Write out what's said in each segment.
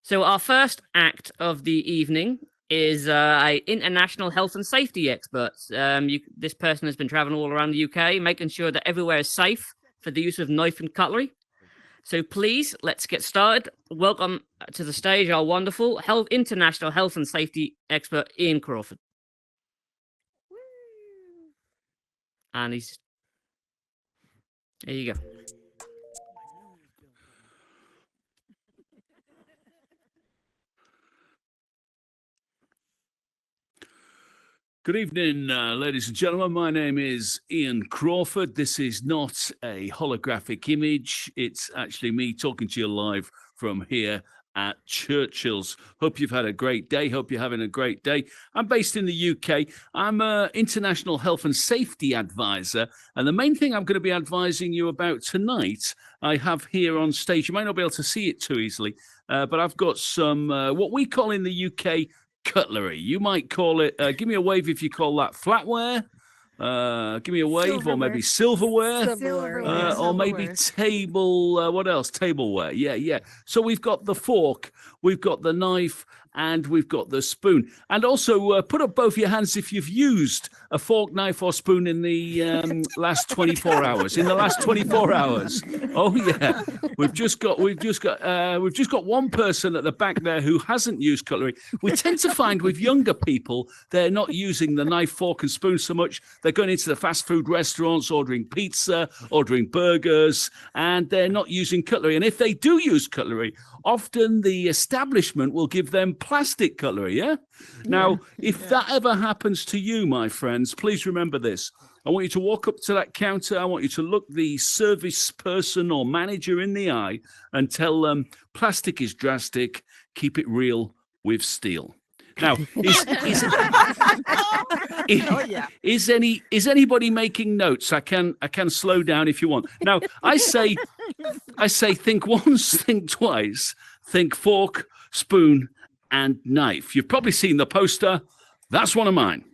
So our first act of the evening is a international health and safety expert. This person has been traveling all around the UK, making sure that everywhere is safe for the use of knife and cutlery. So please, let's get started. Welcome to the stage our wonderful international health and safety expert, Ian Crawford. And there you go. Good evening, ladies and gentlemen. My name is Ian Crawford. This is not a holographic image. It's actually me talking to you live from here at Churchill's. Hope you've had a great day. Hope you're having a great day. I'm based in the UK. I'm an international health and safety advisor. And the main thing I'm going to be advising you about tonight, I have here on stage. You might not be able to see it too easily, but I've got some what we call in the UK cutlery. You might call it, give me a wave if you call that flatware. Give me a wave, or maybe silverware, or maybe table, what else? Tableware. Yeah. So we've got the fork, we've got the knife, and we've got the spoon. And also put up both your hands if you've used a fork, knife, or spoon in the last 24 hours. In the last 24 hours. Oh yeah, we've just got one person at the back there who hasn't used cutlery. We tend to find with younger people, they're not using the knife, fork, and spoon so much. They're going into the fast food restaurants, ordering pizza, ordering burgers, and they're not using cutlery. And if they do use cutlery, often the establishment will give them plastic cutlery, yeah? Now, if that ever happens to you, my friends, please remember this. I want you to walk up to that counter. I want you to look the service person or manager in the eye and tell them plastic is drastic. Keep it real with steel. Now, is anybody making notes? I can slow down if you want. Now, I say think once, think twice, think fork, spoon, and knife. You've probably seen the poster. That's one of mine.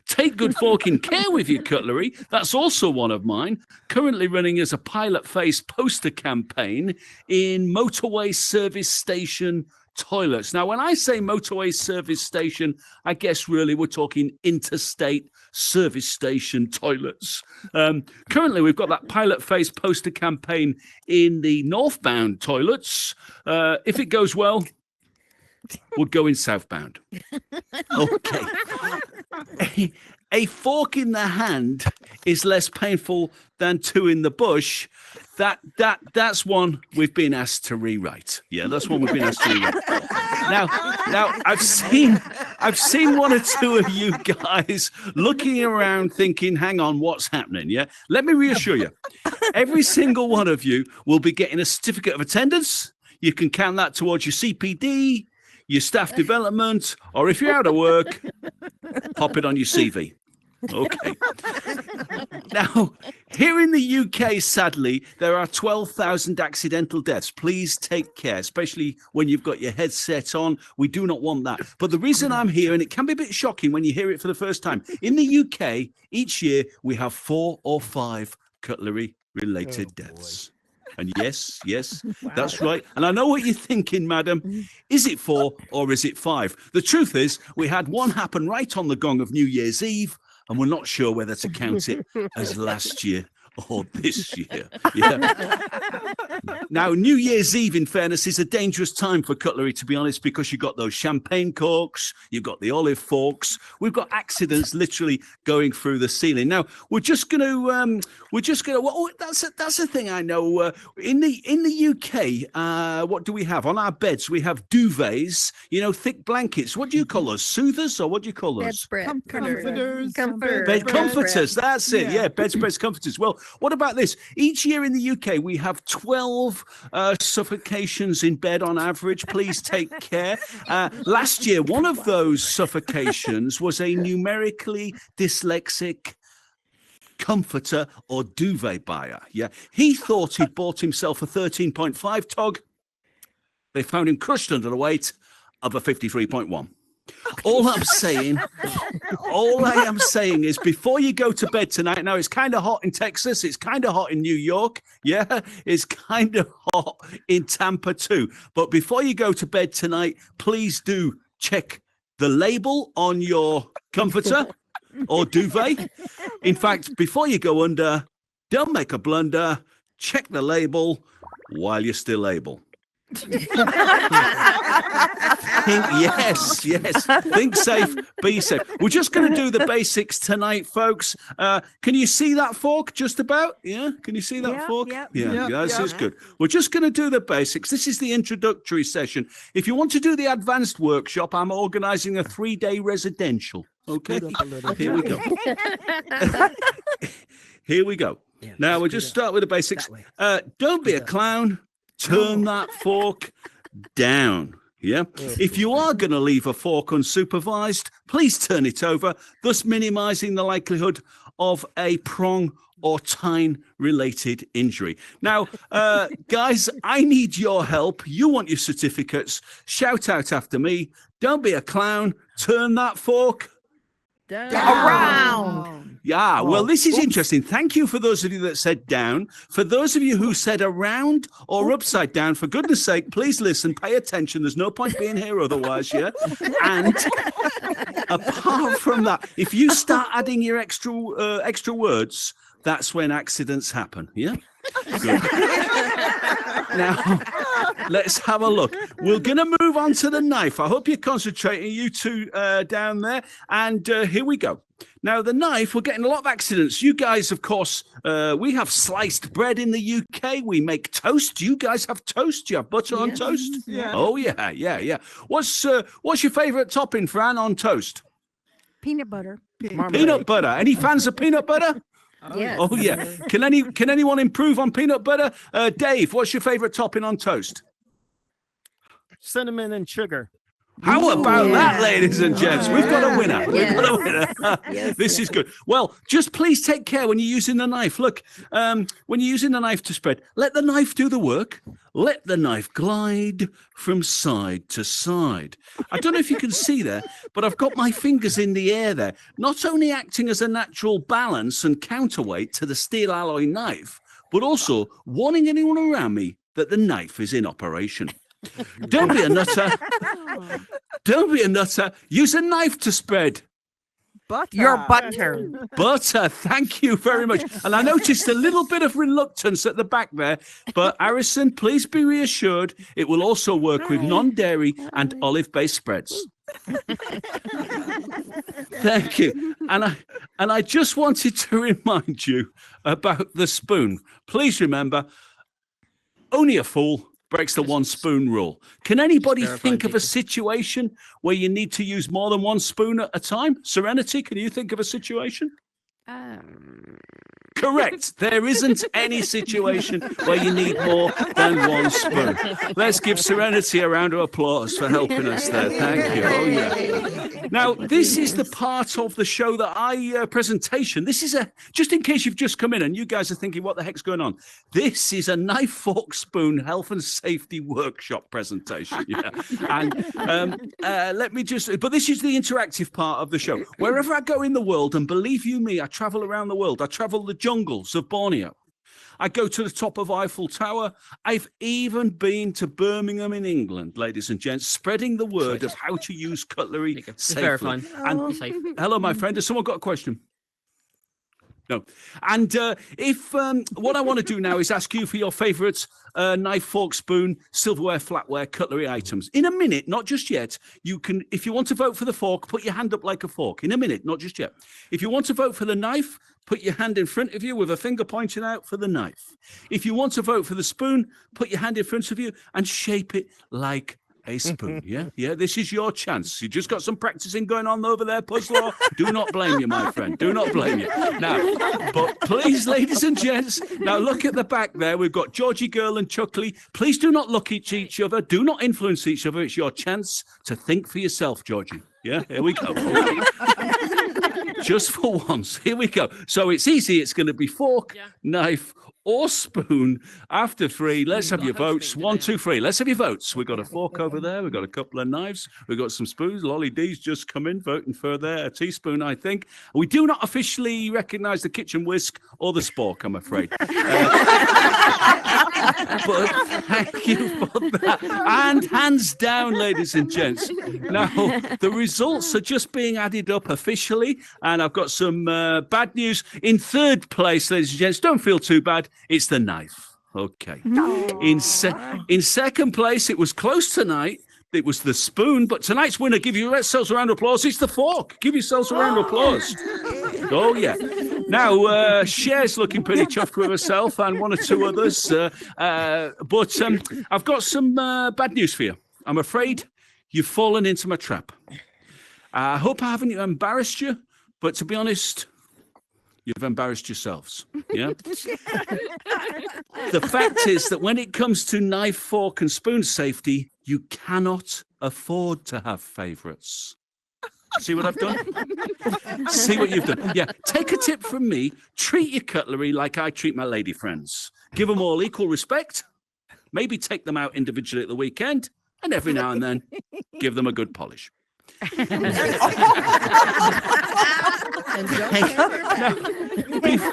Take good forking care with your cutlery. That's also one of mine. Currently running as a pilot phase poster campaign in motorway service station toilets. Now, when I say motorway service station, I guess really we're talking interstate service station toilets. Currently, we've got that pilot phase poster campaign in the northbound toilets. If it goes well, we'll go in southbound. Okay. A fork in the hand is less painful than two in the bush. That's one we've been asked to rewrite. Yeah, that's one we've been asked to rewrite. Now I've seen one or two of you guys looking around thinking, hang on, what's happening? Yeah. Let me reassure you, every single one of you will be getting a certificate of attendance. You can count that towards your CPD, your staff development, or if you're out of work, pop it on your CV. Okay. Now, here in the UK, sadly, there are 12,000 accidental deaths. Please take care, especially when you've got your headset on. We do not want that. But the reason I'm here, and it can be a bit shocking when you hear it for the first time, in the UK, each year we have 4 or 5 cutlery-related deaths. And yes, wow. That's right. And I know what you're thinking, madam. Is it 4 or is it 5? The truth is, we had one happen right on the gong of New Year's Eve, and we're not sure whether to count it as last year or this year. Yeah. Now, New Year's Eve, in fairness, is a dangerous time for cutlery, to be honest, because you've got those champagne corks, you've got the olive forks. We've got accidents literally going through the ceiling. Now, we're just going to, well, that's a thing I know. In the UK, what do we have? On our beds, we have duvets, thick blankets. What do you call those? Soothers, or what do you call those? Comforters. Bed comforters, that's it. Yeah, bedspreads, comforters. Well, what about this? Each year in the UK, we have 12 suffocations in bed on average. Please take care. Last year, one of those suffocations was a numerically dyslexic comforter or duvet buyer. Yeah, he thought he'd bought himself a 13.5 tog. They found him crushed under the weight of a 53.1. All I am saying is before you go to bed tonight, now it's kind of hot in Texas, it's kind of hot in New York, yeah, it's kind of hot in Tampa too. But before you go to bed tonight, please do check the label on your comforter or duvet. In fact, before you go under, don't make a blunder, check the label while you're still able. Yes. Think safe, be safe. We're just going to do the basics tonight, folks. Can you see that fork just about? Yeah? Can you see that fork? Yeah, this is good. We're just going to do the basics. This is the introductory session. If you want to do the advanced workshop, I'm organizing a 3-day residential. Okay? Here we go. Here we go. Yeah, now, we'll just start with the basics. Don't be a clown. Turn that fork down. Yeah. If you are going to leave a fork unsupervised, please turn it over, thus minimizing the likelihood of a prong or tine related injury. Now, guys, I need your help. You want your certificates. Shout out after me. Don't be a clown. Turn that fork down. Around. Yeah, well, this is interesting. Thank you for those of you that said down. For those of you who said around or upside down, for goodness sake, please listen, pay attention. There's no point being here otherwise, yeah? And apart from that, if you start adding your extra words, that's when accidents happen, yeah? Good. Now, let's have a look. We're going to move on to the knife. I hope you're concentrating, you two down there. And here we go. Now, the knife, we're getting a lot of accidents. You guys, of course, we have sliced bread in the UK. We make toast. Do you guys have toast? Do you have butter on toast? Yeah. Oh, yeah. What's your favorite topping, Fran, on toast? Peanut butter. Peanut butter. Any fans of peanut butter? Yes. Oh, yeah. Can anyone improve on peanut butter? Dave, what's your favorite topping on toast? Cinnamon and sugar. How about that, ladies and gents? We've got a winner. We've got a winner. This is good. Well, just please take care when you're using the knife. Look, when you're using the knife to spread, let the knife do the work. Let the knife glide from side to side. I don't know if you can see there, but I've got my fingers in the air there, not only acting as a natural balance and counterweight to the steel alloy knife, but also warning anyone around me that the knife is in operation. Don't be a nutter. Don't be a nutter. Use a knife to spread. Butter. Your butter. Butter. Thank you very much. And I noticed a little bit of reluctance at the back there, but Harrison, please be reassured. It will also work with non-dairy and olive-based spreads. Thank you. And I just wanted to remind you about the spoon. Please remember, only a fool breaks the one spoon rule. Can anybody think of a situation where you need to use more than one spoon at a time? Serenity, can you think of a situation? Correct. There isn't any situation where you need more than one spoon. Let's give Serenity a round of applause for helping us there. Thank you. Oh, yeah. Now, this is the part of the show that presentation. This is just in case you've just come in and you guys are thinking, what the heck's going on? This is a knife, fork, spoon, health and safety workshop presentation. Yeah. And let me but this is the interactive part of the show. Wherever I go in the world, and believe you me, I travel around the world. I travel the jungles of Borneo. I go to the top of Eiffel Tower. I've even been to Birmingham in England, ladies and gents, spreading the word of how to use cutlery safely. Verifying. And hello, my friend. Has someone got a question? No. And if what I want to do now is ask you for your favourite knife, fork, spoon, silverware, flatware, cutlery items. In a minute, not just yet, you can, if you want to vote for the fork, put your hand up like a fork. In a minute, not just yet. If you want to vote for the knife, put your hand in front of you with a finger pointing out for the knife. If you want to vote for the spoon, put your hand in front of you and shape it like a spoon. Yeah, this is your chance. You just got some practicing going on over there, Puzzler. Do not blame you, my friend. Do not blame you. Now, but please, ladies and gents, now look at the back there. We've got Georgie Girl and Chuckley. Please do not look at each other. Do not influence each other. It's your chance to think for yourself, Georgie. Yeah, here we go. Just for once. Here we go. So it's easy. It's going to be fork, knife, or spoon after 3. Let's have your votes. 1, 2, 3. Let's have your votes. We've got a fork over there. We've got a couple of knives. We've got some spoons. Lolly D's just come in voting for there. A teaspoon, I think. We do not officially recognise the kitchen whisk or the spork, I'm afraid. But thank you for that. And hands down, ladies and gents. Now, the results are just being added up officially, and I've got some bad news. In third place, ladies and gents, don't feel too bad. It's the knife. Okay. In second place, it was close tonight. It was the spoon, but tonight's winner, give yourselves a round of applause. It's the fork. Give yourselves a round of applause. Oh, yeah. Now, Cher's looking pretty chuffed with herself and one or two others. But I've got some bad news for you. I'm afraid you've fallen into my trap. I hope I haven't embarrassed you, but to be honest, you've embarrassed yourselves. Yeah. The fact is that when it comes to knife, fork, and spoon safety, you cannot afford to have favourites. See what I've done? See what you've done? Yeah. Take a tip from me. Treat your cutlery like I treat my lady friends. Give them all equal respect. Maybe take them out individually at the weekend, and every now and then, give them a good polish.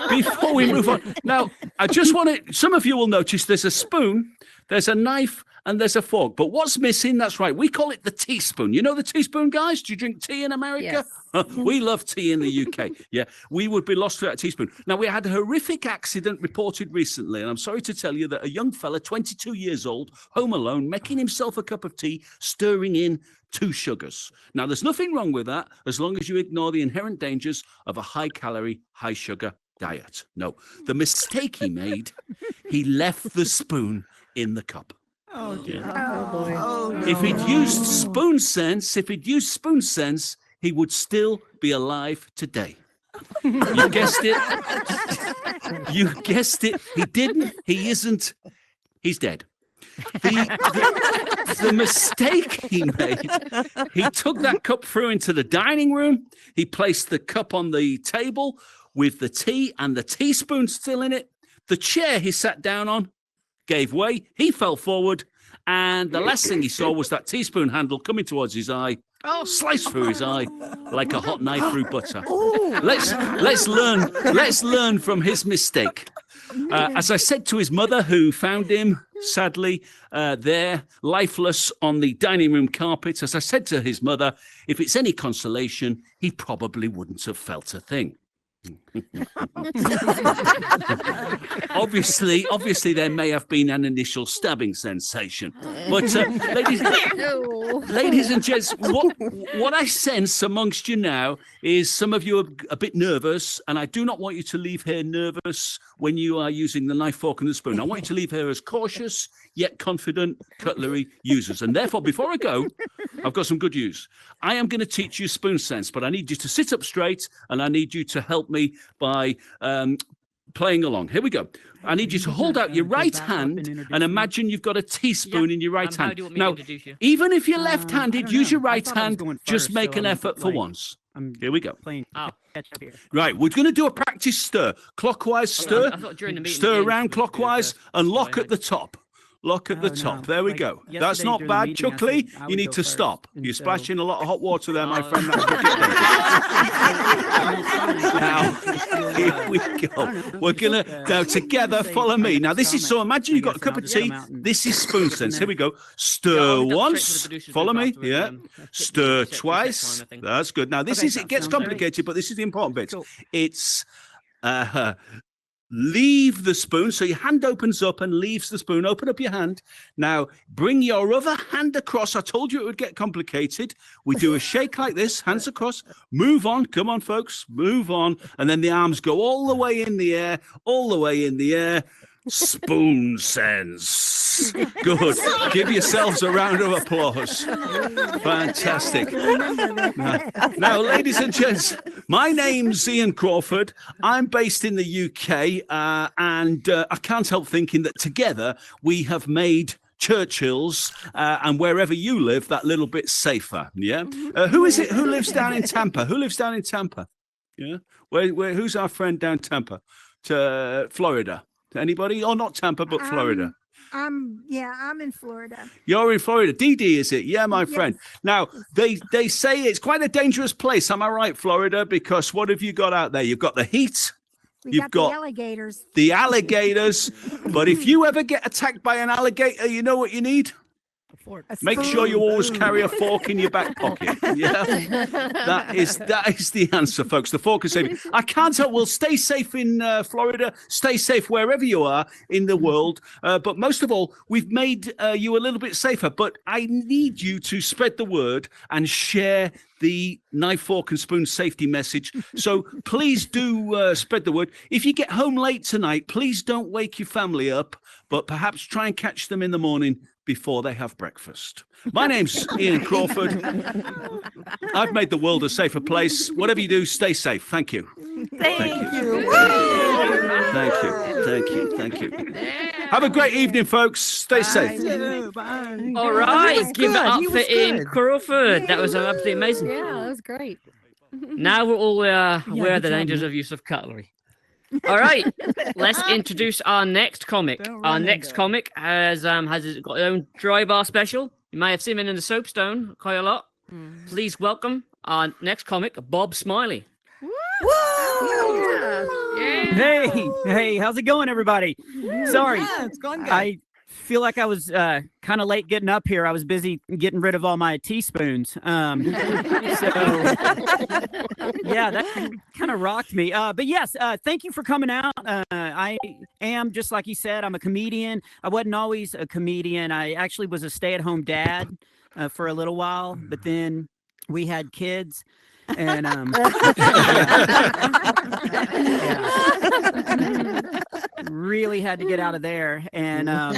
Before we move on, now I just want to. Some of you will notice there's a spoon, there's a knife, and there's a fork. But what's missing? That's right. We call it the teaspoon. You know the teaspoon, guys? Do you drink tea in America? Yes. We love tea in the UK. Yeah, we would be lost without a teaspoon. Now, we had a horrific accident reported recently, and I'm sorry to tell you that a young fella, 22 years old, home alone, making himself a cup of tea, stirring in 2 sugars. Now, there's nothing wrong with that as long as you ignore the inherent dangers of a high-calorie, high-sugar diet. No, the mistake he made, he left the spoon in the cup. Oh, yeah. Oh, boy. Oh, no. If he'd used spoon sense, he would still be alive today. You guessed it. You guessed it. He didn't. He isn't. He's dead. The mistake he made, he took that cup through into the dining room. He placed the cup on the table with the tea and the teaspoon still in it. The chair he sat down on gave way. He fell forward. And the last thing he saw was that teaspoon handle coming towards his eye. Oh, sliced through his eye like a hot knife through butter. Let's learn from his mistake. As I said to his mother, who found him sadly there, lifeless on the dining room carpet, as I said to his mother, if it's any consolation, he probably wouldn't have felt a thing. Obviously, there may have been an initial stabbing sensation, but ladies and gents, what I sense amongst you now is some of you are a bit nervous, and I do not want you to leave here nervous when you are using the knife, fork, and the spoon. I want you to leave here as cautious yet confident cutlery users. And therefore, before I go, I've got some good news. I am going to teach you spoon sense, but I need you to sit up straight, and I need you to help me by playing along. Here we go. I need you to hold out your right hand and imagine you've got a teaspoon in your right hand. Now, even if you're left-handed, use your right hand. Just make an effort for once. Here we go. Right, we're going to do a practice stir. Clockwise stir. Stir around clockwise and lock at the top. Lock at the top. There we go. That's not bad. Chuckley, you need to stop. You're splashing a lot of hot water there, my friend. Now, here we go. We're going to, now together, follow me. Now, this is, so imagine you've got a cup of tea. This is spoon sense. Here we go. Stir once. Follow me. Yeah. Stir twice. That's good. Now, this is, it gets complicated, but this is the important bit. It's, leave the spoon. So your hand opens up and leaves the spoon. Open up your hand. Now, bring your other hand across. I told you it would get complicated. We do a shake like this, hands across. Move on. Come on, folks. Move on. And then the arms go all the way in the air, all the way in the air. Spoon sense. Good. Give yourselves a round of applause. Fantastic. Now, ladies and gents, my name's Ian Crawford. I'm based in the UK, and I can't help thinking that together we have made Churchill's and wherever you live that little bit safer. Yeah. Who is it? Who lives down in Tampa? Who lives down in Tampa? Yeah. Who's our friend down Tampa? To Florida. Anybody? Oh, not Tampa, but Florida. I'm in Florida. You're in Florida. DD, is it? Yeah, my Yes. friend. Now, they say it's quite a dangerous place. Am I right, Florida? Because what have you got out there? You've got the heat. You've got the alligators. The alligators. But if you ever get attacked by an alligator, you know what you need? Make sure you always carry a fork in your back pocket. Yeah, that is the answer, folks. The fork is safe. I can't tell. Well, stay safe in Florida. Stay safe wherever you are in the world. But most of all, we've made you a little bit safer. But I need you to spread the word and share the knife, fork, and spoon safety message. So please do spread the word. If you get home late tonight, please don't wake your family up, but perhaps try and catch them in the morning before they have breakfast. My name's Ian Crawford. I've made the world a safer place. Whatever you do, stay safe. Thank you. Thank you. Thank you. Thank you. Thank you. Have a great evening, folks. Stay safe. Bye. All right, give it up He for was Ian good. Crawford. That was absolutely amazing. Yeah, that was great. Now we're all aware of good the job, dangers man. of use of cutlery. All right, let's introduce our next comic. Don't Our run next into it. comic has got his own dry bar special. You may have seen him in the Soapstone quite a lot. Please welcome our next comic, Bob Smiley. Hey, how's it going, everybody? Sorry, It's going good. I feel like I was kind of late getting up here. I was busy getting rid of all my teaspoons. So yeah, that kind of rocked me. But yes, thank you for coming out. I am, just like you said, I'm a comedian. I wasn't always a comedian. I actually was a stay-at-home dad for a little while, but then we had kids. And really had to get out of there. And I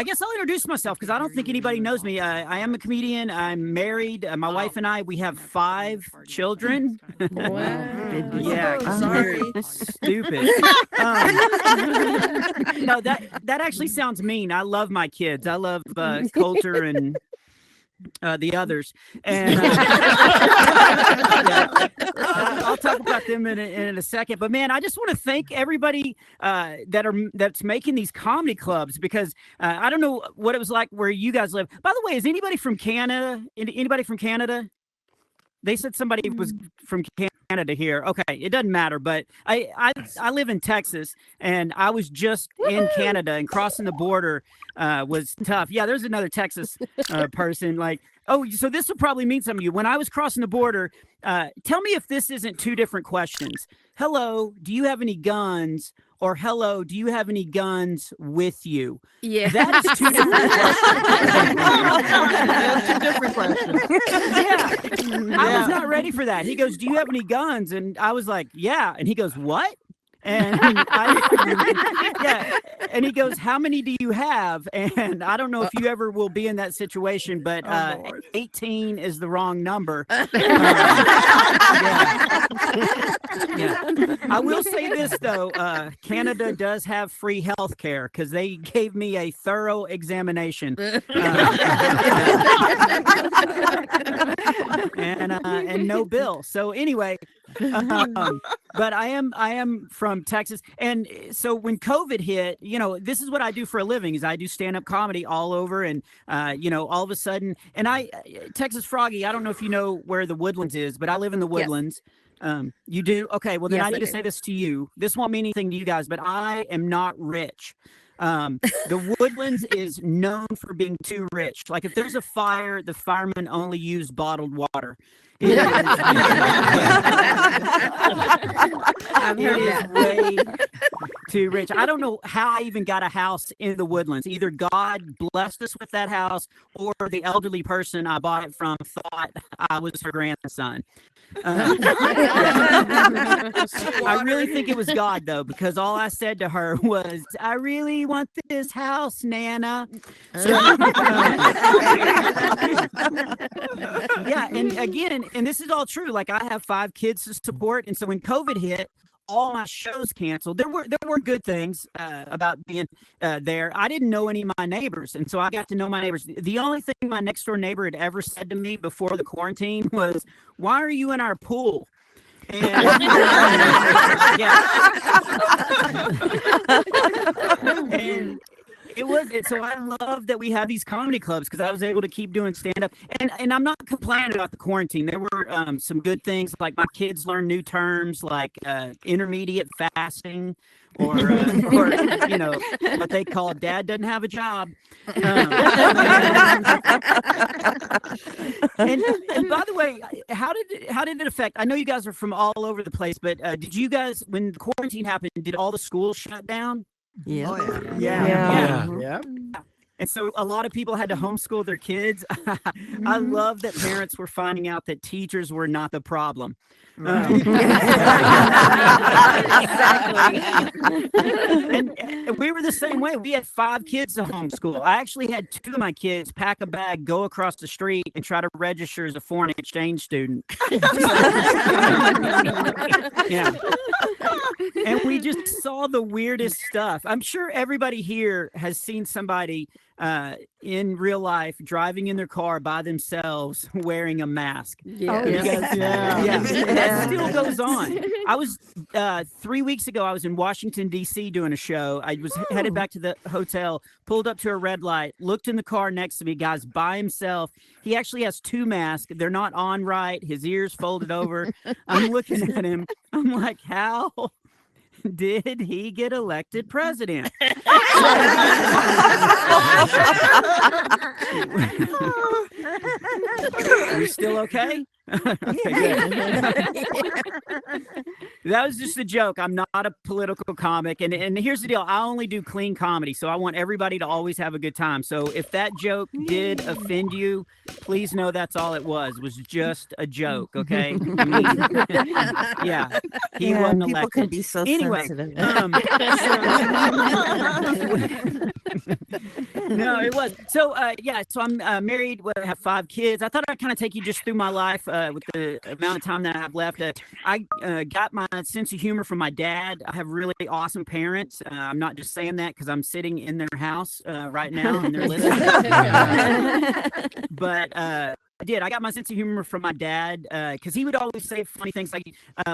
guess I'll introduce myself because I don't think anybody knows me. I am a comedian. I'm married. My wife and I, we have 5 children. Yeah, Sorry. stupid. No, that actually sounds mean. I love my kids. I love Coulter and the others, and I'll talk about them in a second. But man, I just want to thank everybody that's making these comedy clubs, because I don't know what it was like where you guys live. By the way, is anybody from Canada? Anybody from Canada? They said somebody was from Canada here. Okay, it doesn't matter, but I live in Texas, and I was just in Canada, and crossing the border was tough. Yeah, there's another Texas person. Like, oh, so this will probably mean something to you. When I was crossing the border, tell me if this isn't 2 different questions. Hello, do you have any guns? Or hello, do you have any guns with you? Yeah. That is 2 different questions. Two different questions. Yeah. I was not ready for that. He goes, do you have any guns? And I was like, yeah. And he goes, what? And yeah. And he goes, how many do you have? And I don't know if you ever will be in that situation, but 18 is the wrong number. Yeah. I will say this, though. Canada does have free health care because they gave me a thorough examination. And no bill. So anyway, but I am from Texas. And so when COVID hit, this is what I do for a living, is I do stand-up comedy all over. And, all of a sudden, and Texas Froggy, I don't know if you know where the Woodlands is, but I live in the Woodlands. You do? Okay. Well, then Yes, I need I to do. say this to you. This won't mean anything to you guys, but I am not rich. The Woodlands is known for being too rich. Like, if there's a fire, the firemen only use bottled water. It is way too rich. I don't know how I even got a house in the Woodlands. Either God blessed us with that house, or the elderly person I bought it from thought I was her grandson. I really think it was God, though, because all I said to her was, I really want this house, Nana. So, yeah, and again, and this is all true. Like, I have 5 kids to support, and so when COVID hit, all my shows canceled. There were good things about being there. I didn't know any of my neighbors, and so I got to know my neighbors. The only thing my next door neighbor had ever said to me before the quarantine was, "Why are you in our pool?" And, and so I love that we have these comedy clubs because I was able to keep doing stand up, and I'm not complaining about the quarantine. There were some good things, like my kids learned new terms like intermediate fasting, or you know, what they call dad doesn't have a job. And by the way, how did it affect? I know you guys are from all over the place, but did you guys, when quarantine happened, did all the schools shut down? Yeah. Oh, Yeah. And so a lot of people had to homeschool their kids. I love that parents were finding out that teachers were not the problem. Exactly. And we were the same way. We had 5 kids to homeschool. I actually had 2 of my kids pack a bag, go across the street, and try to register as a foreign exchange student. Yeah. And we just saw the weirdest stuff. I'm sure everybody here has seen somebody in real life driving in their car by themselves wearing a mask. Yeah. Yeah. That still goes on. I was 3 weeks ago, I was in Washington, D.C. doing a show. I was headed back to the hotel, pulled up to a red light, looked in the car next to me, guy's by himself. He actually has 2 masks. They're not on right. His ears folded over. I'm looking at him. I'm like, how did he get elected president? Are we still okay? Okay, good. That was just a joke. I'm not a political comic. And here's the deal. I only do clean comedy, so I want everybody to always have a good time. So if that joke did offend you, please know that's all it was just a joke, okay? I mean, yeah. He wasn't People elected. can be so Anyway, sensitive. no, it was. So, so I'm married. I have 5 kids. I thought I'd kind of take you just through my life with the amount of time that I have left. I got my sense of humor from my dad. I have really awesome parents. I'm not just saying that because I'm sitting in their house right now and they're listening. But I got my sense of humor from my dad because he would always say funny things like,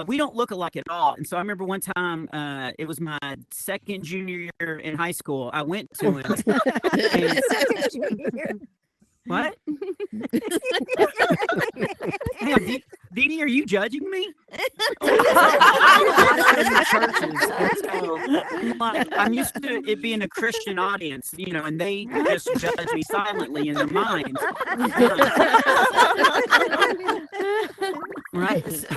we don't look alike at all. And so I remember one time, it was my second junior year in high school. I went to him. What? Hang on, Dee Dee, are you judging me? I'm used to it being a Christian audience, you know, and they just judge me silently in their minds. Right.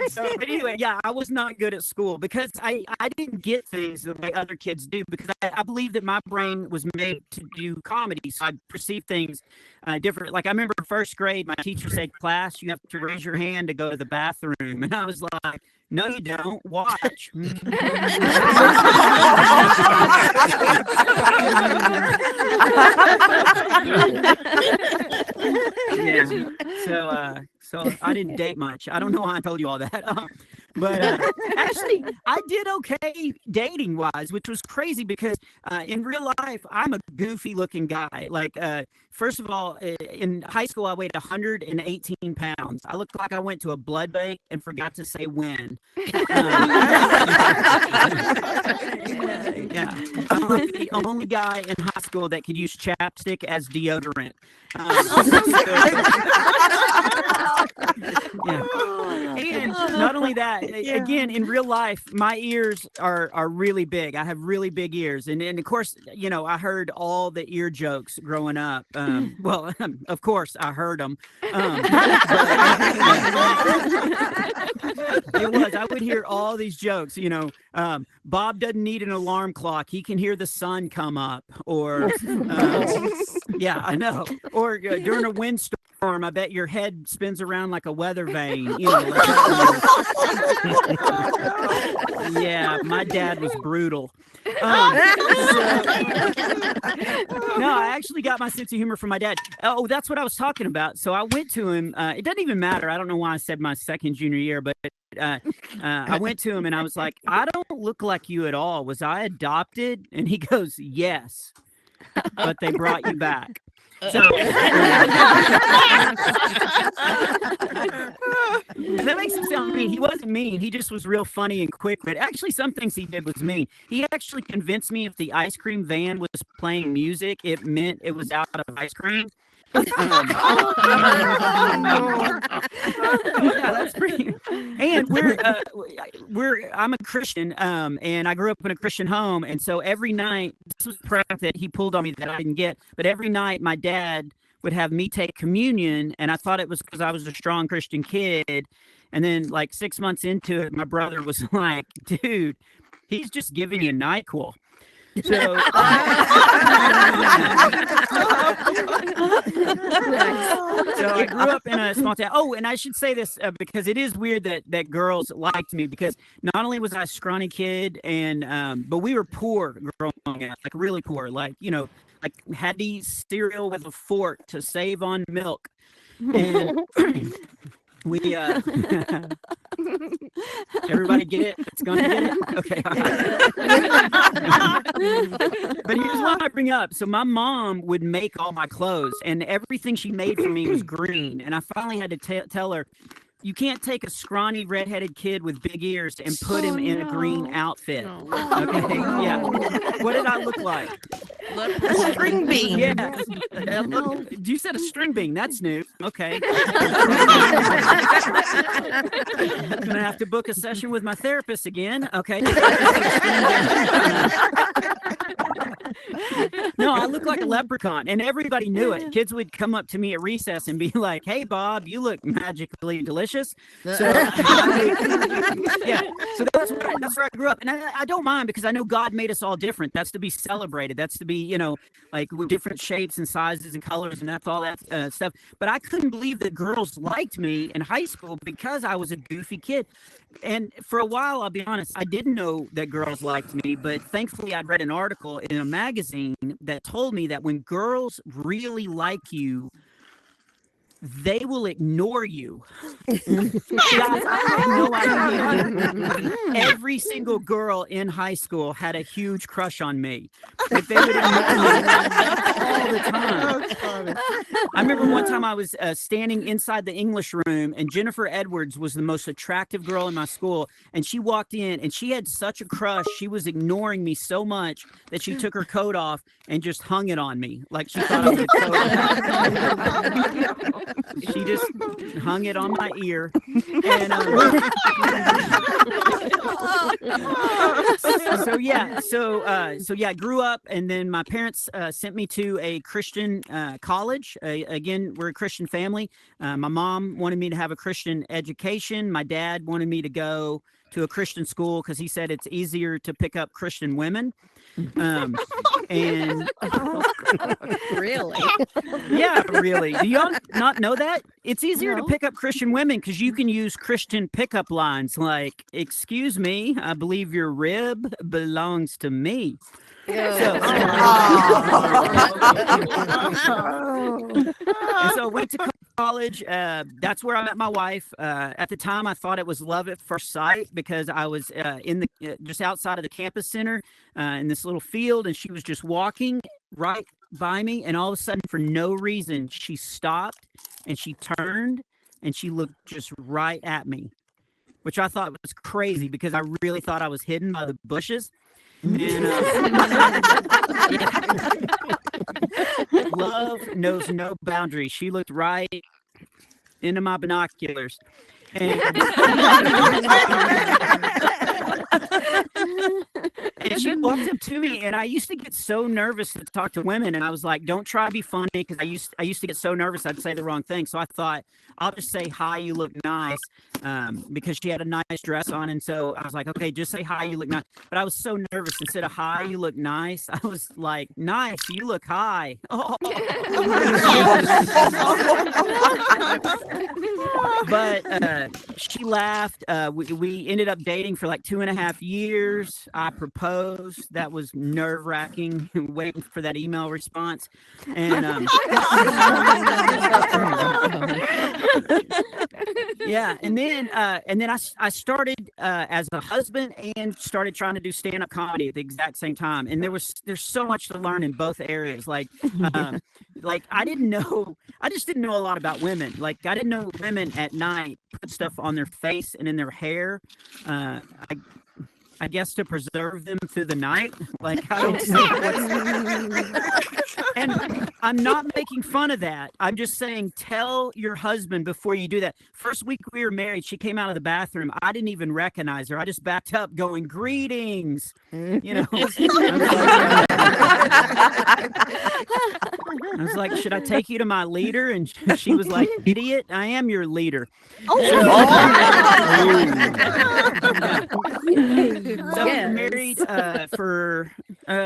So, but anyway, yeah, I was not good at school because I didn't get things the way other kids do because I believe that my brain was made to do comedy. So I perceive things different. Like I remember first grade, my teacher said, class, you have to raise your hand to go to the bathroom. And I was like, no, you don't. Watch. Yeah. So I didn't date much. I don't know why I told you all that. But actually, I did okay dating wise, which was crazy because in real life, I'm a goofy looking guy. Like, first of all, in high school, I weighed 118 pounds. I looked like I went to a blood bank and forgot to say when. Yeah. I'm like the only guy in high school that could use chapstick as deodorant. Yeah. And not only that, again, in real life, my ears are really big. I have really big ears. And of course, you know, I heard all the ear jokes growing up. Well, of course, I heard them. I would hear all these jokes, you know, Bob doesn't need an alarm clock. He can hear the sun come up. Or, yeah, I know. Or during a windstorm, I bet your head spins around like a weather vane. You know, like yeah, my dad was brutal. No, I actually got my sense of humor from my dad. Oh, that's what I was talking about. So I went to him. It doesn't even matter. I don't know why I said my second junior year, but I went to him and I was like, I don't look like you at all. Was I adopted? And he goes, yes, but they brought you back. So, that makes him sound mean. He wasn't mean. He just was real funny and quick. But actually, some things he did was mean. He actually convinced me if the ice cream van was playing music, it meant it was out of ice cream. Yeah, that's pretty. And I'm a Christian, and I grew up in a Christian home, and so every night, this was prep that he pulled on me that I didn't get, but every night my dad would have me take communion, and I thought it was because I was a strong Christian kid, and then like 6 months into it, my brother was like, "Dude, he's just giving you NyQuil." So, so I grew up in a small town. Oh, and I should say this because it is weird that girls liked me, because not only was I a scrawny kid, and but we were poor growing up, like really poor, like like had to eat cereal with a fork to save on milk, and we everybody get it? It's gonna get it? Okay. But here's what I bring up. So my mom would make all my clothes, and everything she made for me was green. And I finally had to tell her, you can't take a scrawny redheaded kid with big ears and put him in a green outfit. Okay, yeah. What did I look like? A string bean. Yeah. You said a string bean. That's new. Okay. I'm gonna have to book a session with my therapist again. Okay. No, I look like a leprechaun, and everybody knew it. Kids would come up to me at recess and be like, "Hey, Bob, you look magically delicious." So, yeah. So that's where I grew up, and I don't mind, because I know God made us all different. That's to be celebrated. That's to be, like with different shapes and sizes and colors, and that's all that stuff. But I couldn't believe that girls liked me in high school because I was a goofy kid. And for a while, I'll be honest, I didn't know that girls liked me, but thankfully I'd read an article in a magazine that told me that when girls really like you, they will ignore you. Guys, I had no idea. Every single girl in high school had a huge crush on me. Like, they would ignore me all the time. I remember one time I was standing inside the English room, and Jennifer Edwards was the most attractive girl in my school, and she walked in, and she had such a crush. She was ignoring me so much that she took her coat off and just hung it on me, like she thought I was a coat. She just hung it on my ear, and so I grew up, and then my parents sent me to a Christian college. Again, we're a Christian family. My mom wanted me to have a Christian education. My dad wanted me to go to a Christian school because he said it's easier to pick up Christian women. And Really? Yeah, really. Do y'all not know that? It's easier to pick up Christian women because you can use Christian pickup lines like, "Excuse me, I believe your rib belongs to me." And so I went to college. That's where I met my wife. At the time, I thought it was love at first sight because I was in the just outside of the campus center in this little field, and she was just walking right by me, and all of a sudden, for no reason, she stopped and she turned and she looked just right at me, which I thought was crazy because I really thought I was hidden by the bushes. And, love knows no boundaries. She looked right into my binoculars. And, and she walked up to me, and I used to get so nervous to talk to women, and I was like, "Don't try to be funny," because I used to get so nervous I'd say the wrong thing. So I thought, I'll just say, "Hi, you look nice," because she had a nice dress on, and so I was like, "Okay, just say hi, you look nice." But I was so nervous. Instead of "Hi, you look nice," I was like, "Nice, you look high." Oh. But she laughed. We ended up dating for like 2.5 years. I proposed. That was nerve-wracking, waiting for that email response. And Yeah, and then I started as a husband and started trying to do stand-up comedy at the exact same time. And there's so much to learn in both areas. Like I just didn't know a lot about women. Like I didn't know women at night put stuff on their face and in their hair. I guess to preserve them through the night. Like I don't see and I'm not making fun of that. I'm just saying, tell your husband before you do that. First week we were married, she came out of the bathroom. I didn't even recognize her. I just backed up going, greetings. You know, I was like, should I take you to my leader? And she was like, idiot, I am your leader. So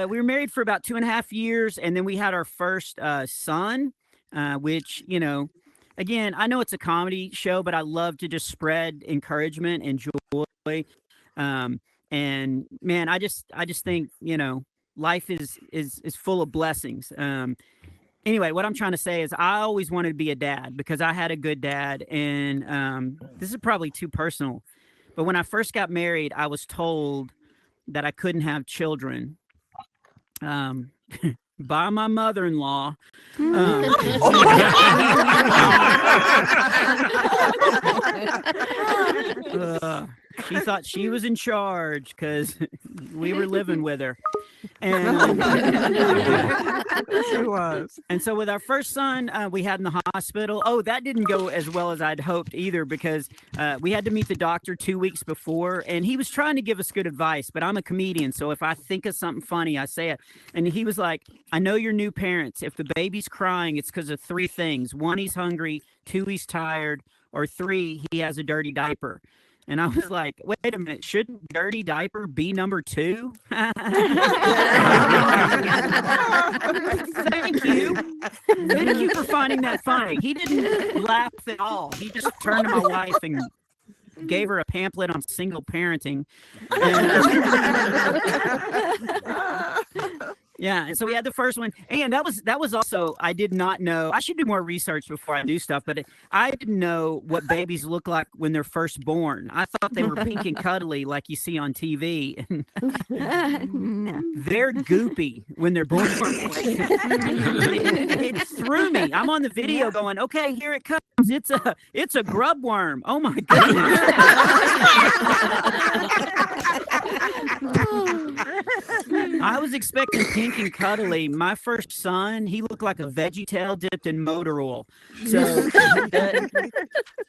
we were married for about 2.5 years, and then we had our first son, which, you know, again, I know it's a comedy show, but I love to just spread encouragement and joy. And man, I just think, you know, life is full of blessings. Anyway, what I'm trying to say is I always wanted to be a dad because I had a good dad, and this is probably too personal, but when I first got married, I was told that I couldn't have children by my mother-in-law. She thought she was in charge because we were living with her. And She was. and so with our first son, we had in the hospital. Oh, that didn't go as well as I'd hoped either because we had to meet the doctor 2 weeks before, and he was trying to give us good advice, but I'm a comedian, so if I think of something funny, I say it. And he was like, I know you're new parents. If the baby's crying, it's because of 3 things. 1, he's hungry. 2, he's tired. Or 3, he has a dirty diaper. And I was like, wait a minute, shouldn't dirty diaper be number 2? Thank you. Thank you for finding that funny. He didn't laugh at all. He just turned to my wife and gave her a pamphlet on single parenting. Yeah, and so we had the first one, and that was also, I did not know. I should do more research before I do stuff, but I didn't know what babies look like when they're first born. I thought they were pink and cuddly like you see on TV. They're goopy when they're born. It threw me. I'm on the video going, okay, here it comes. It's a grub worm. Oh my goodness. I was expecting pink and cuddly. My first son, he looked like a VeggieTale dipped in motor oil.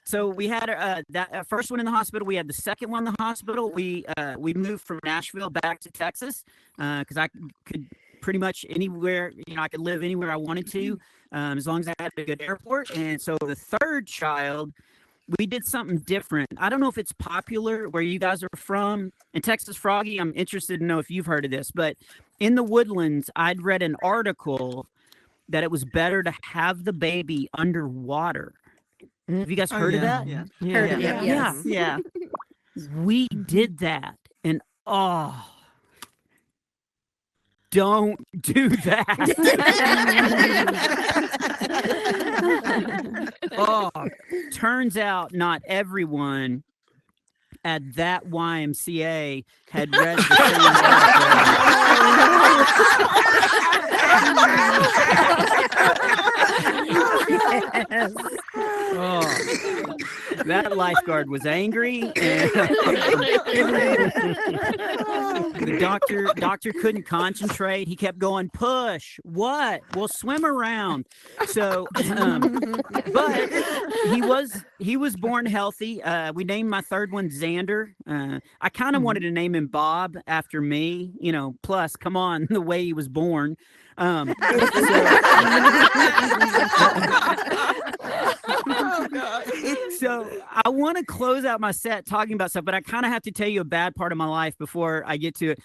So we had that first one in the hospital. We had the second one in the hospital. We moved from Nashville back to Texas because I could pretty much anywhere, you know, I could live anywhere I wanted to as long as I had a good airport. And so the third child, we did something different. I don't know if it's popular where you guys are from. In Texas, Froggy, I'm interested to know if you've heard of this, but in the Woodlands, I'd read an article that it was better to have the baby underwater. Have you guys heard of that? Yeah. Heard of it, yes. Yeah. We did that, and don't do that. Turns out not everyone at that YMCA had read the same article. That lifeguard was angry, and the doctor couldn't concentrate. He kept going, push. What? We'll swim around. So, but he was born healthy. We named my third one Xander. I kind of wanted to name him Bob after me. You know, plus, come on, the way he was born. So I want to close out my set talking about stuff, but I kind of have to tell you a bad part of my life before I get to it.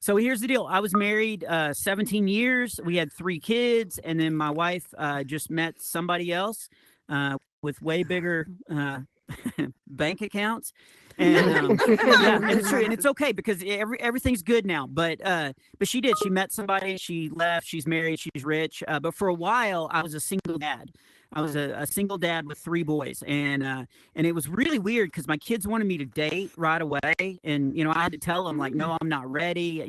So here's the deal. I was married 17 years. We had 3 kids, and then my wife just met somebody else with way bigger bank accounts. And yeah, and it's true, and it's okay because everything's good now. But she did. She met somebody. She left. She's married. She's rich. But for a while, I was a single dad. I was a single dad with 3 boys, and it was really weird because my kids wanted me to date right away, and I had to tell them like, no, I'm not ready.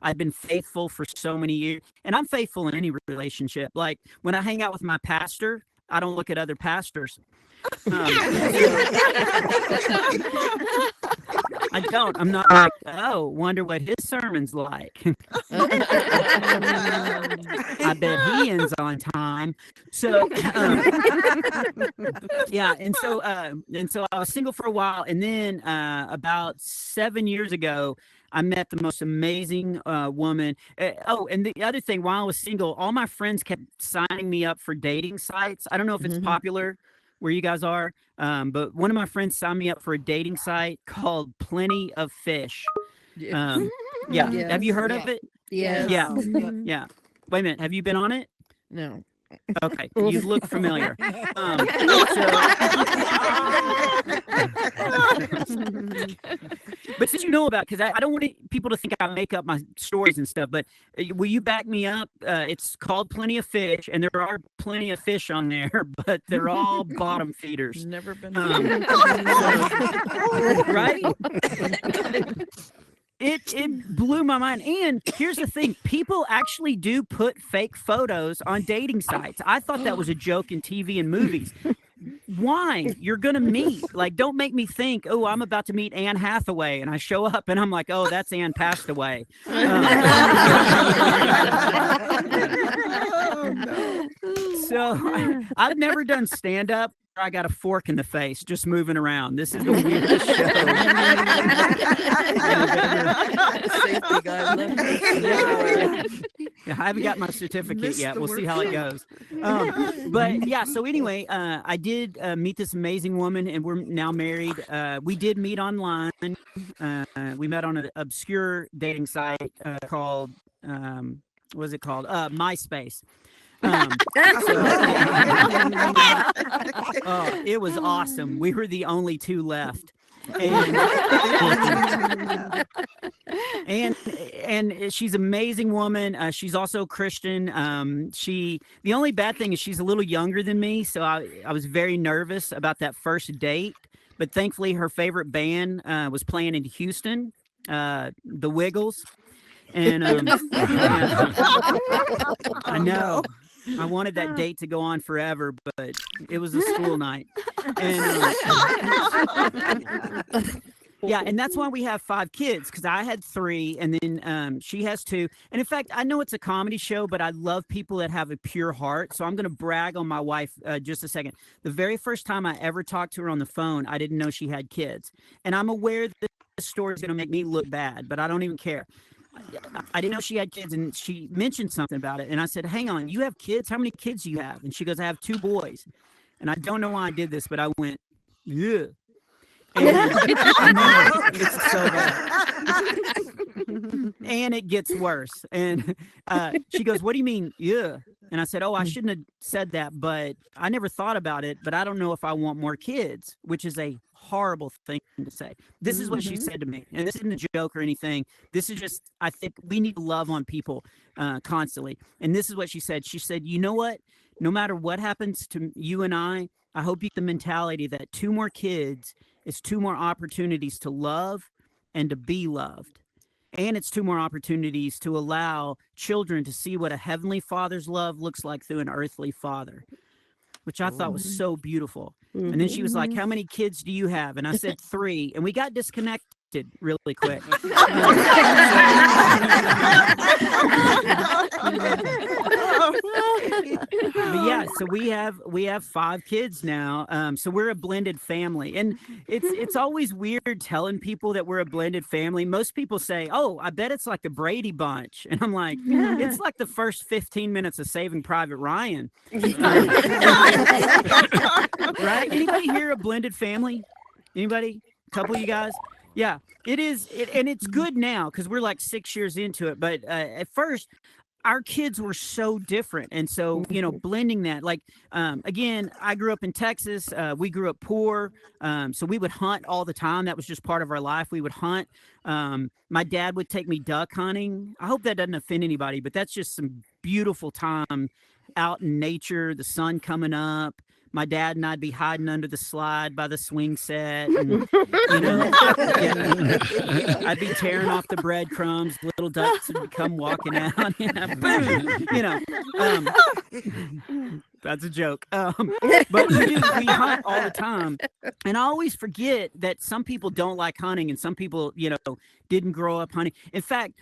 I've been faithful for so many years, and I'm faithful in any relationship. Like when I hang out with my pastor, I don't look at other pastors. I don't. I'm not like, oh, wonder what his sermon's like. I bet he ends on time. So, yeah, and so I was single for a while, and then about 7 years ago, I met the most amazing woman. And the other thing, while I was single, all my friends kept signing me up for dating sites. I don't know if it's popular where you guys are, but one of my friends signed me up for a dating site called Plenty of Fish. Yeah. Have you heard of it? Yes. Yeah. Yeah. Wait a minute. Have you been on it? No. Okay. You look familiar. But since you know about, because I don't want people to think I make up my stories and stuff, but will you back me up? It's called Plenty of Fish, and there are plenty of fish on there, but they're all bottom feeders. Never been. Right? It blew my mind. And here's the thing. People actually do put fake photos on dating sites. I thought that was a joke in TV and movies. Why? You're going to meet. Like, don't make me think, oh, I'm about to meet Anne Hathaway. And I show up and I'm like, oh, that's Anne passed away. So I've never done stand-up. I got a fork in the face just moving around. This is the weirdest show. Safety guy left. Yeah, I haven't got my certificate yet. We'll see how it goes. But yeah, so anyway, I did meet this amazing woman, and we're now married. We did meet online. We met on an obscure dating site called, what was it called? MySpace. It was awesome. We were the only 2 left. And she's an amazing woman. She's also Christian. The only bad thing is she's a little younger than me, so I was very nervous about that first date. But thankfully, her favorite band was playing in Houston, the Wiggles. And I know. I wanted that date to go on forever, but it was a school night. And yeah, and that's why we have 5 kids, because I had 3, and then she has 2. And in fact, I know it's a comedy show, but I love people that have a pure heart. So I'm going to brag on my wife just a second. The very first time I ever talked to her on the phone, I didn't know she had kids. And I'm aware that this story is going to make me look bad, but I don't even care. I didn't know she had kids, and she mentioned something about it. And I said, hang on, you have kids? How many kids do you have? And she goes, I have 2 boys. And I don't know why I did this, but I went, yeah. And it's so bad. And it gets worse. And she goes, what do you mean, yeah? And I said, oh, I shouldn't have said that, but I never thought about it. But I don't know if I want more kids, which is a horrible thing to say. This is what she said to me, and this isn't a joke or anything. This is just, I think we need to love on people constantly. And this is what she said. She said, you know what? No matter what happens to you and I hope you get the mentality that 2 more kids is 2 more opportunities to love and to be loved. And it's 2 more opportunities to allow children to see what a heavenly father's love looks like through an earthly father, which I thought was so beautiful. And then she was like, how many kids do you have? And I said 3. And we got disconnected really quick. But yeah, so we have 5 kids now. So we're a blended family. And it's always weird telling people that we're a blended family. Most people say, oh, I bet it's like the Brady Bunch. And I'm like, it's like the first 15 minutes of Saving Private Ryan. Right? Anybody here a blended family? Anybody? A couple of you guys? Yeah, it is. And it's good now because we're like 6 years into it. But at first, our kids were so different. And so, blending that, like, again, I grew up in Texas. We grew up poor. So we would hunt all the time. That was just part of our life. We would hunt. My dad would take me duck hunting. I hope that doesn't offend anybody, but that's just some beautiful time out in nature, the sun coming up. My dad and I'd be hiding under the slide by the swing set. And, I'd be tearing off the breadcrumbs. Little ducks would come walking out. Boom, that's a joke. But we hunt all the time. And I always forget that some people don't like hunting and some people, didn't grow up hunting. In fact,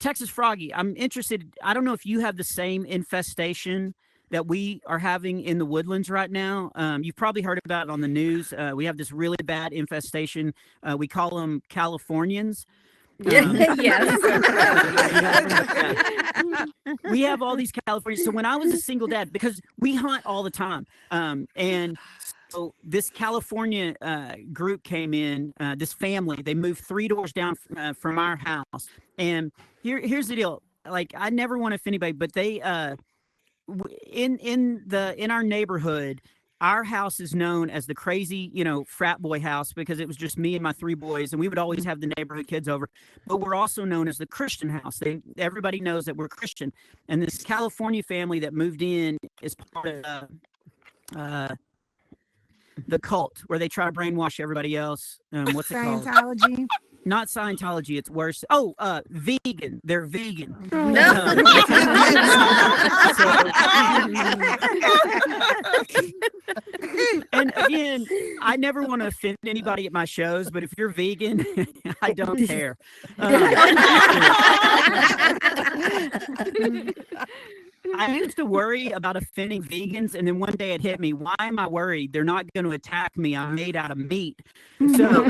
Texas Froggy, I'm interested. I don't know if you have the same infestation that we are having in the woodlands right now. You've probably heard about it on the news. We have this really bad infestation. We call them Californians. Yes. We have all these Californians. So when I was a single dad, because we hunt all the time, and so this California group came in, this family, they moved 3 doors down from our house. And here's the deal. Like, I never want to offend anybody, but they, in our neighborhood, our house is known as the crazy, frat boy house because it was just me and my 3 boys, and we would always have the neighborhood kids over. But we're also known as the Christian house. Everybody knows that we're Christian. And this California family that moved in is part of the cult where they try to brainwash everybody else. What's it called? Scientology. Not Scientology, it's worse. Oh, vegan. They're vegan. And again, I never want to offend anybody at my shows, but if you're vegan, I don't care. I used to worry about offending vegans, and then one day it hit me. Why am I worried? They're not going to attack me. I'm made out of meat. So,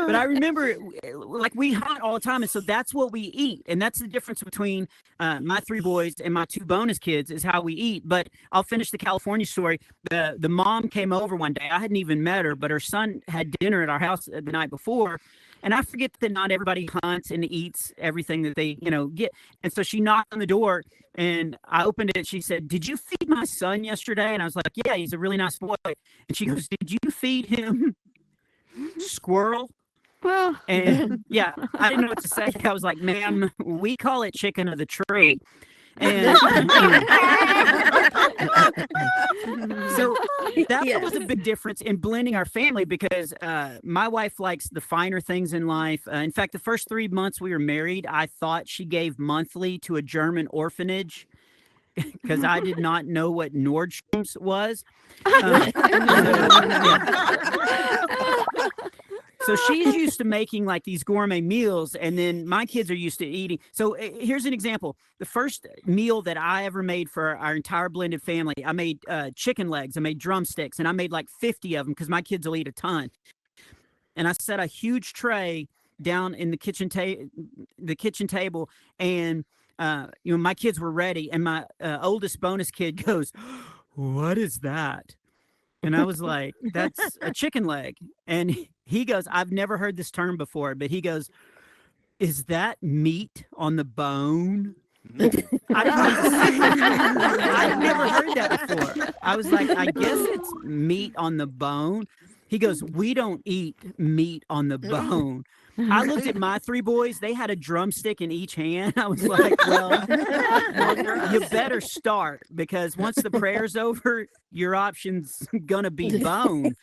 but I remember, like, we hunt all the time, and so that's what we eat, and that's the difference between my 3 boys and my 2 bonus kids is how we eat. But I'll finish the California story. The mom came over one day. I hadn't even met her, but her son had dinner at our house the night before. And I forget that not everybody hunts and eats everything that they, get. And so she knocked on the door and I opened it. She said, "Did you feed my son yesterday?" And I was like, "Yeah, he's a really nice boy." And she goes, "Did you feed him squirrel?" Well, And yeah, I didn't know what to say. I was like, "Ma'am, we call it chicken of the tree." And so that was a big difference in blending our family because my wife likes the finer things in life. In fact, the first 3 months we were married, I thought she gave monthly to a German orphanage because I did not know what Nordstrom's was. So she's used to making like these gourmet meals, and then my kids are used to eating. So here's an example. The first meal that I ever made for our entire blended family, I made chicken legs, I made drumsticks, and I made like 50 of them because my kids will eat a ton. And I set a huge tray down in the kitchen table, and my kids were ready, and my oldest bonus kid goes, "What is that?" And I was like, "That's a chicken leg." And he goes, "I've never heard this term before," but he goes, "Is that meat on the bone?" I've never heard that before. I was like, "I guess it's meat on the bone." He goes, "We don't eat meat on the bone." I looked at my 3 boys. They had a drumstick in each hand. I was like, well, you better start because once the prayer's over, your option's going to be bone.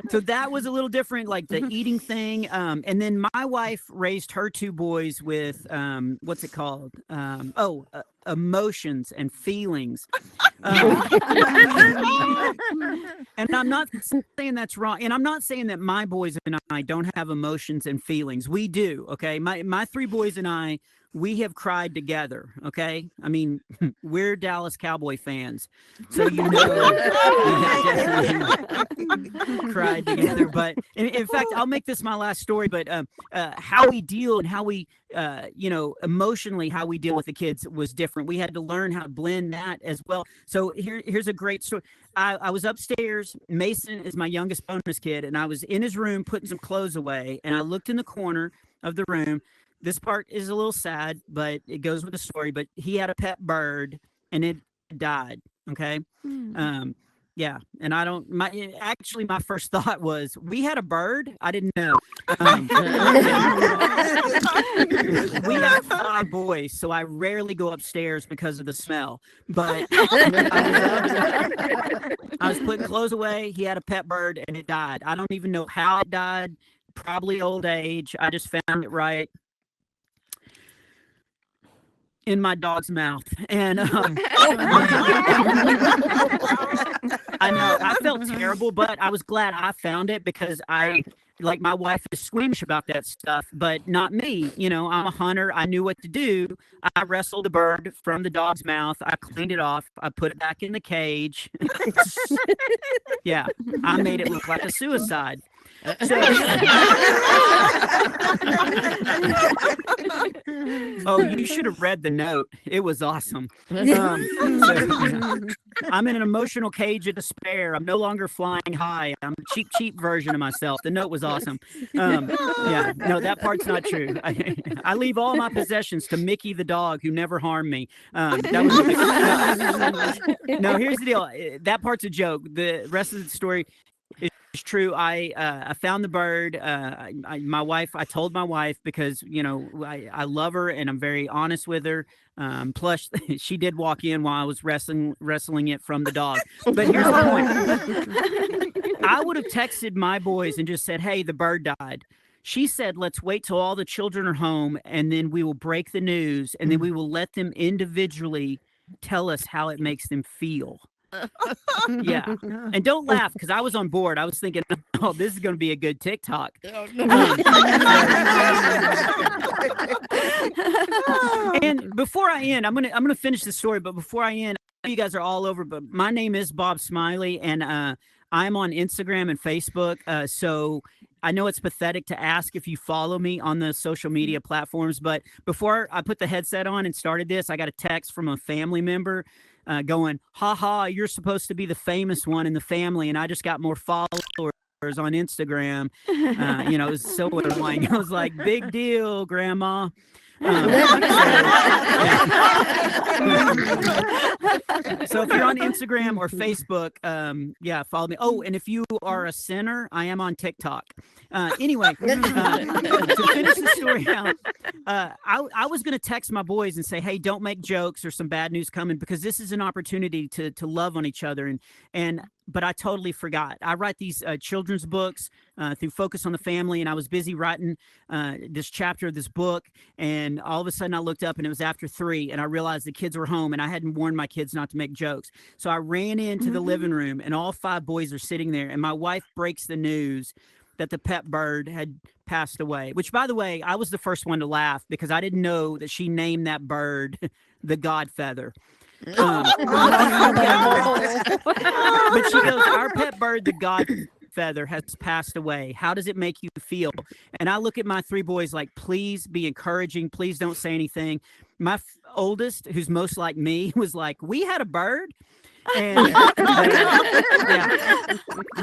So that was a little different, like the eating thing. And then my wife raised her 2 boys with, what's it called? Emotions and feelings. And I'm not saying that's wrong. And I'm not saying that my boys and I don't have emotions and feelings. We do. Okay. My 3 boys and I, we have cried together. Okay. I mean, we're Dallas Cowboy fans. So, we have definitely cried together. But in fact, I'll make this my last story, but how we deal and how we, emotionally, how we deal with the kids was different. We had to learn how to blend that as well. So here's a great story. I was upstairs. Mason is my youngest bonus kid, and I was in his room putting some clothes away, and I looked in the corner, of the room. This part is a little sad, but it goes with the story. But he had a pet bird, and it died. Okay. Yeah, and I don't. My first thought was we had a bird. I didn't know. We have 5 boys, so I rarely go upstairs because of the smell. But I was putting clothes away. He had a pet bird, and it died. I don't even know how it died. Probably old age. I just found it right in my dog's mouth, and I know I felt terrible, but I was glad I found it because my wife is squeamish about that stuff, but not me. You know, I'm a hunter. I knew what to do. I wrestled the bird from the dog's mouth. I cleaned it off. I put it back in the cage. Yeah, I made it look like a suicide. Oh, you should have read the note. It was awesome. I'm in an emotional cage of despair. I'm no longer flying high. I'm a cheap version of myself. The note was awesome. Yeah, no, that part's not true. I leave all my possessions to Mickey the dog, who never harmed me. No, here's the deal. That part's a joke. The rest of the story is true. I found the bird. I told my wife because, you know, I love her and I'm very honest with her. Plus, she did walk in while I was wrestling it from the dog. But here's the point. I would have texted my boys and just said, hey, the bird died. She said, let's wait till all the children are home and then we will break the news and then we will let them individually tell us how it makes them feel. Yeah, and don't laugh because I was on board. I was thinking, oh, this is going to be a good TikTok. And before I end, I'm gonna finish the story. But before I end, I know you guys are all over. But my name is Bob Smiley, and I'm on Instagram and Facebook. So I know it's pathetic to ask if you follow me on the social media platforms. But before I put the headset on and started this, I got a text from a family member. Going, haha, you're supposed to be the famous one in the family, and I just got more followers on Instagram. You know, it was so annoying. I was like, big deal, Grandma. So if you're on Instagram or Facebook, yeah, follow me. Oh, and if you are a sinner, I am on TikTok. Anyway, to finish the story out, I was going to text my boys and say, hey, don't make jokes or some bad news coming because this is an opportunity to love on each other. But I totally forgot. I write these children's books through Focus on the Family, and I was busy writing this chapter of this book, and all of a sudden I looked up and it was after 3, and I realized the kids were home, and I hadn't warned my kids not to make jokes. So I ran into the living room, and all 5 boys are sitting there, and my wife breaks the news that the pet bird had passed away, which, by the way, I was the first one to laugh because I didn't know that she named that bird the Godfeather. But she goes, our pet bird, the Godfeather, has passed away. How does it make you feel? And I look at my 3 boys like, please be encouraging. Please don't say anything. My oldest, who's most like me, was like, we had a bird. And yeah,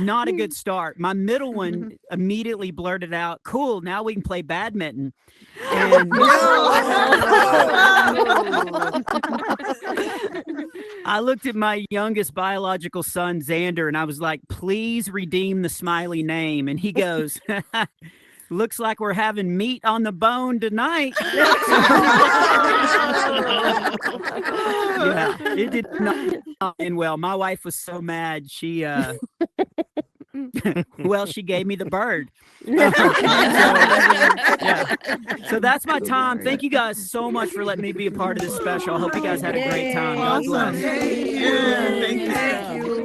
not a good start. My middle one immediately blurted out, cool, now we can play badminton. And I looked at my youngest biological son, Xander, and I was like, please redeem the Smiley name. And he goes, looks like we're having meat on the bone tonight. Yeah, it did not end well. My wife was so mad. She, well, she gave me the bird. So that's my time. Thank you guys so much for letting me be a part of this special. I hope you guys had a great time. God bless. Thank you.